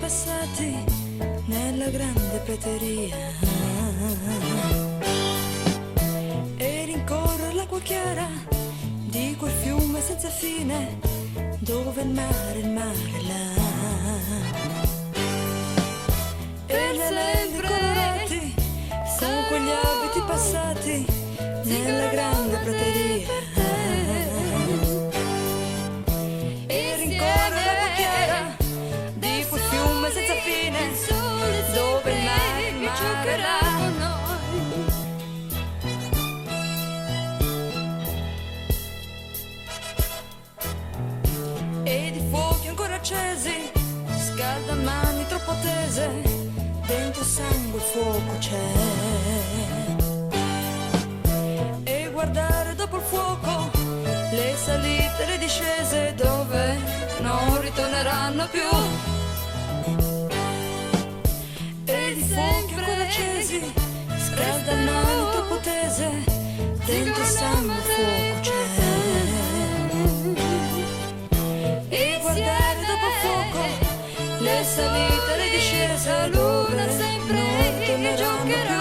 passati nella grande prateria e rincorre l'acqua chiara di quel fiume senza fine dove il mare là e le lenti colorati sono quegli abiti passati nella grande prateria e rincorre l'acqua chiara di quel fiume senza fine dove il mare là e di fuochi ancora accesi, scaldamani troppo tese, dentro sangue e fuoco c'è. E guardare dopo il fuoco le salite e le discese dove non ritorneranno più. E di fuochi ancora accesi, scaldamani troppo tese, dentro sangue e fuoco c'è. Le salite, le discese, la luna sempre che giocherà.